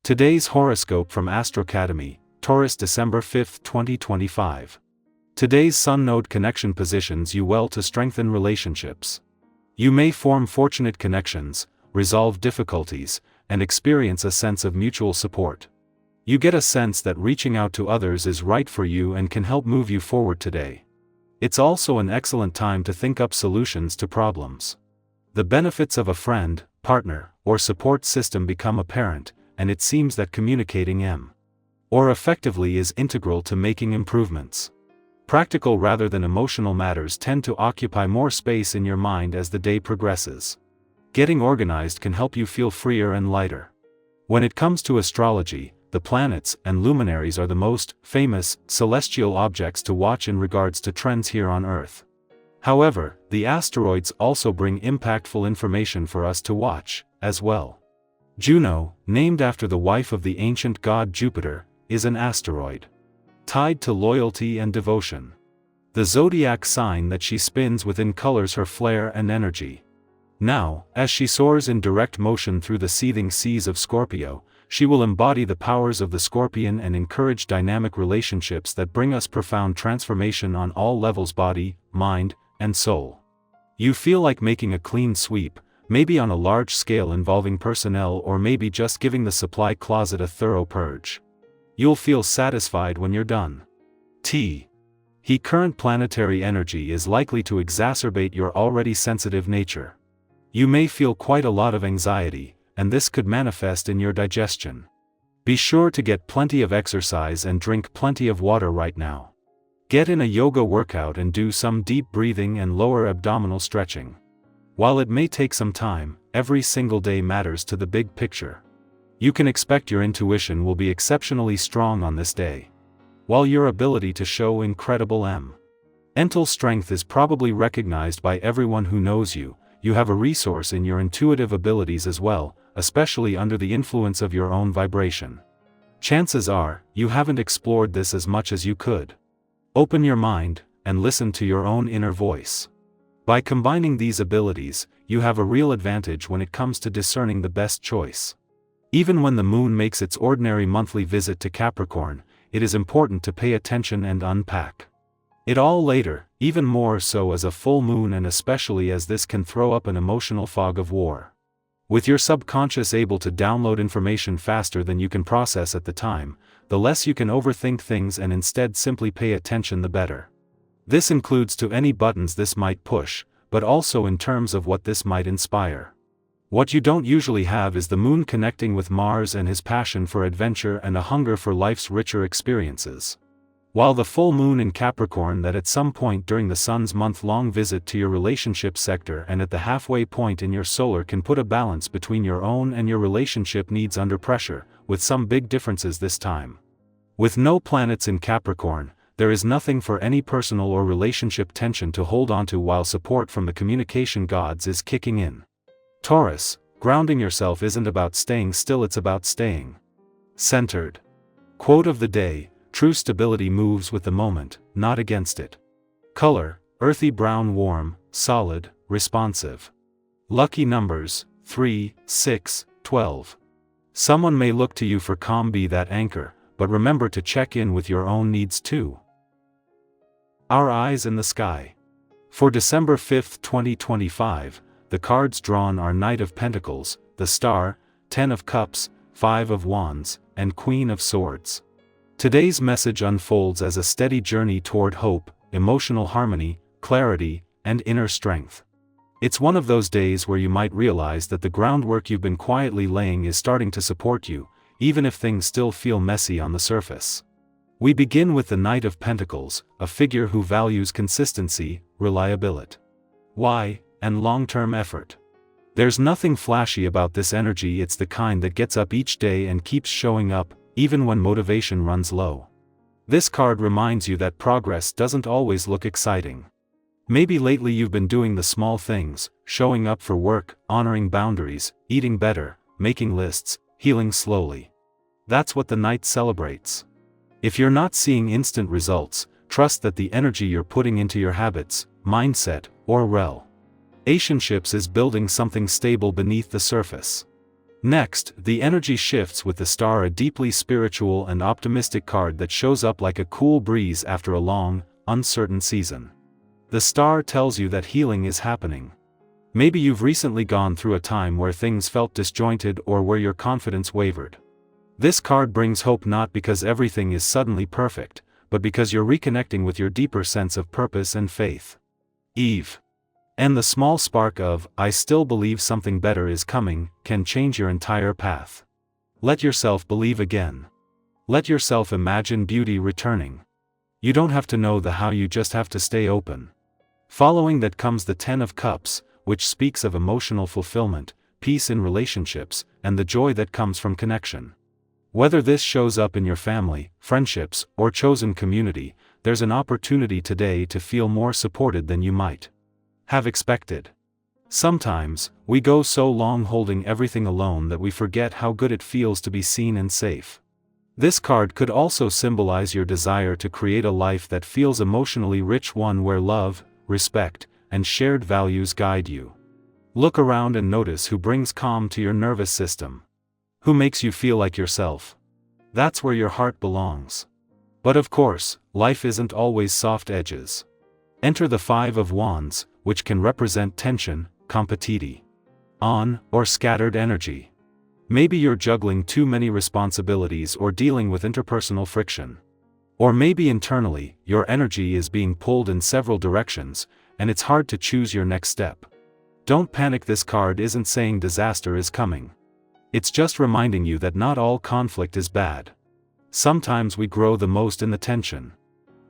Today's horoscope from Astrocademy, Taurus, December 5, 2025. Today's Sun node connection positions you well to strengthen relationships. You may form fortunate connections, resolve difficulties, and experience a sense of mutual support. You get a sense that reaching out to others is right for you and can help move you forward today. It's also an excellent time to think up solutions to problems. The benefits of a friend, partner, or support system become apparent, and it seems that communicating or effectively is integral to making improvements. Practical rather than emotional matters tend to occupy more space in your mind as the day progresses. Getting organized can help you feel freer and lighter. When it comes to astrology, the planets and luminaries are the most famous celestial objects to watch in regards to trends here on Earth. However, the asteroids also bring impactful information for us to watch, as well. Juno, named after the wife of the ancient god Jupiter, is an asteroid tied to loyalty and devotion. The zodiac sign that she spins within colors her flair and energy. Now, as she soars in direct motion through the seething seas of Scorpio, she will embody the powers of the Scorpion and encourage dynamic relationships that bring us profound transformation on all levels: body, mind, and soul. You feel like making a clean sweep, maybe on a large scale involving personnel, or maybe just giving the supply closet a thorough purge. You'll feel satisfied when you're done. Current planetary energy is likely to exacerbate your already sensitive nature. You may feel quite a lot of anxiety, and this could manifest in your digestion. Be sure to get plenty of exercise and drink plenty of water right now. Get in a yoga workout and do some deep breathing and lower abdominal stretching. While it may take some time, every single day matters to the big picture. You can expect your intuition will be exceptionally strong on this day. While your ability to show incredible mental strength is probably recognized by everyone who knows you, you have a resource in your intuitive abilities as well, especially under the influence of your own vibration. Chances are, you haven't explored this as much as you could. Open your mind, and listen to your own inner voice. By combining these abilities, you have a real advantage when it comes to discerning the best choice. Even when the moon makes its ordinary monthly visit to Capricorn, it is important to pay attention and unpack it all later, even more so as a full moon, and especially as this can throw up an emotional fog of war. With your subconscious able to download information faster than you can process at the time, the less you can overthink things and instead simply pay attention, the better. This includes to any buttons this might push, but also in terms of what this might inspire. What you don't usually have is the moon connecting with Mars and his passion for adventure and a hunger for life's richer experiences. While the full moon in Capricorn that at some point during the sun's month-long visit to your relationship sector and at the halfway point in your solar can put a balance between your own and your relationship needs under pressure, with some big differences this time. With no planets in Capricorn, there is nothing for any personal or relationship tension to hold onto, while support from the communication gods is kicking in. Taurus, grounding yourself isn't about staying still, it's about staying centered. Quote of the day: true stability moves with the moment, not against it. Color: earthy brown, warm, solid, responsive. Lucky numbers: 3, 6, 12. Someone may look to you for calm, be that anchor, but remember to check in with your own needs too. Our eyes in the sky. For December 5, 2025, the cards drawn are Knight of Pentacles, the Star, 10 of Cups, 5 of Wands, and Queen of Swords. Today's message unfolds as a steady journey toward hope, emotional harmony, clarity, and inner strength. It's one of those days where you might realize that the groundwork you've been quietly laying is starting to support you, even if things still feel messy on the surface. We begin with the Knight of Pentacles, a figure who values consistency, reliability, and long-term effort. There's nothing flashy about this energy, it's the kind that gets up each day and keeps showing up, even when motivation runs low. This card reminds you that progress doesn't always look exciting. Maybe lately you've been doing the small things, showing up for work, honoring boundaries, eating better, making lists, healing slowly. That's what the Knight celebrates. If you're not seeing instant results, trust that the energy you're putting into your habits, mindset, or relationships is building something stable beneath the surface. Next, the energy shifts with the Star, a deeply spiritual and optimistic card that shows up like a cool breeze after a long, uncertain season. The Star tells you that healing is happening. Maybe you've recently gone through a time where things felt disjointed or where your confidence wavered. This card brings hope, not because everything is suddenly perfect, but because you're reconnecting with your deeper sense of purpose and faith. Eve. And the small spark of, "I still believe something better is coming," can change your entire path. Let yourself believe again. Let yourself imagine beauty returning. You don't have to know the how, you just have to stay open. Following that comes the Ten of Cups, which speaks of emotional fulfillment, peace in relationships, and the joy that comes from connection. Whether this shows up in your family, friendships, or chosen community, there's an opportunity today to feel more supported than you might have expected. Sometimes, we go so long holding everything alone that we forget how good it feels to be seen and safe. This card could also symbolize your desire to create a life that feels emotionally rich, one where love, respect, and shared values guide you. Look around and notice who brings calm to your nervous system. Who makes you feel like yourself. That's where your heart belongs. But of course, life isn't always soft edges. Enter the Five of Wands, which can represent tension, competition, or scattered energy. Maybe you're juggling too many responsibilities or dealing with interpersonal friction. Or maybe internally, your energy is being pulled in several directions, and it's hard to choose your next step. Don't panic, this card isn't saying disaster is coming. It's just reminding you that not all conflict is bad. Sometimes we grow the most in the tension.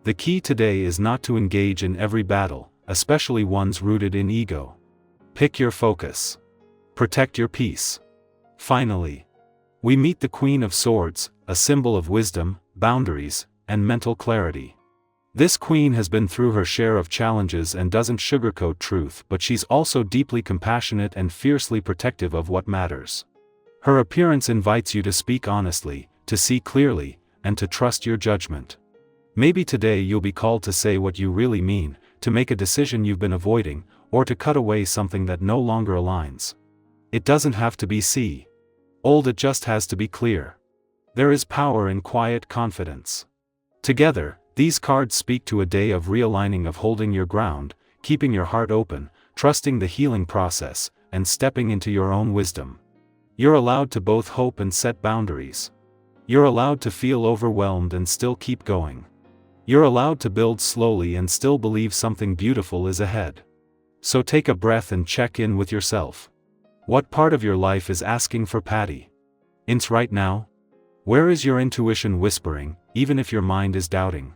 The key today is not to engage in every battle, especially ones rooted in ego. Pick your focus. Protect your peace. Finally, we meet the Queen of Swords, a symbol of wisdom, boundaries, and mental clarity. This queen has been through her share of challenges and doesn't sugarcoat truth, but she's also deeply compassionate and fiercely protective of what matters. Her appearance invites you to speak honestly, to see clearly, and to trust your judgment. Maybe today you'll be called to say what you really mean, to make a decision you've been avoiding, or to cut away something that no longer aligns. It doesn't have to be old, it just has to be clear. There is power in quiet confidence. Together, these cards speak to a day of realigning, of holding your ground, keeping your heart open, trusting the healing process, and stepping into your own wisdom. You're allowed to both hope and set boundaries. You're allowed to feel overwhelmed and still keep going. You're allowed to build slowly and still believe something beautiful is ahead. So take a breath and check in with yourself. What part of your life is asking for patience right now? Where is your intuition whispering, even if your mind is doubting?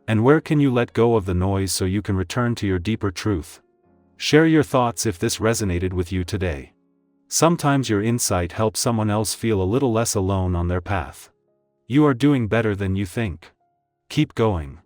And where can you let go of the noise so you can return to your deeper truth? Share your thoughts if this resonated with you today. Sometimes your insight helps someone else feel a little less alone on their path. You are doing better than you think. Keep going.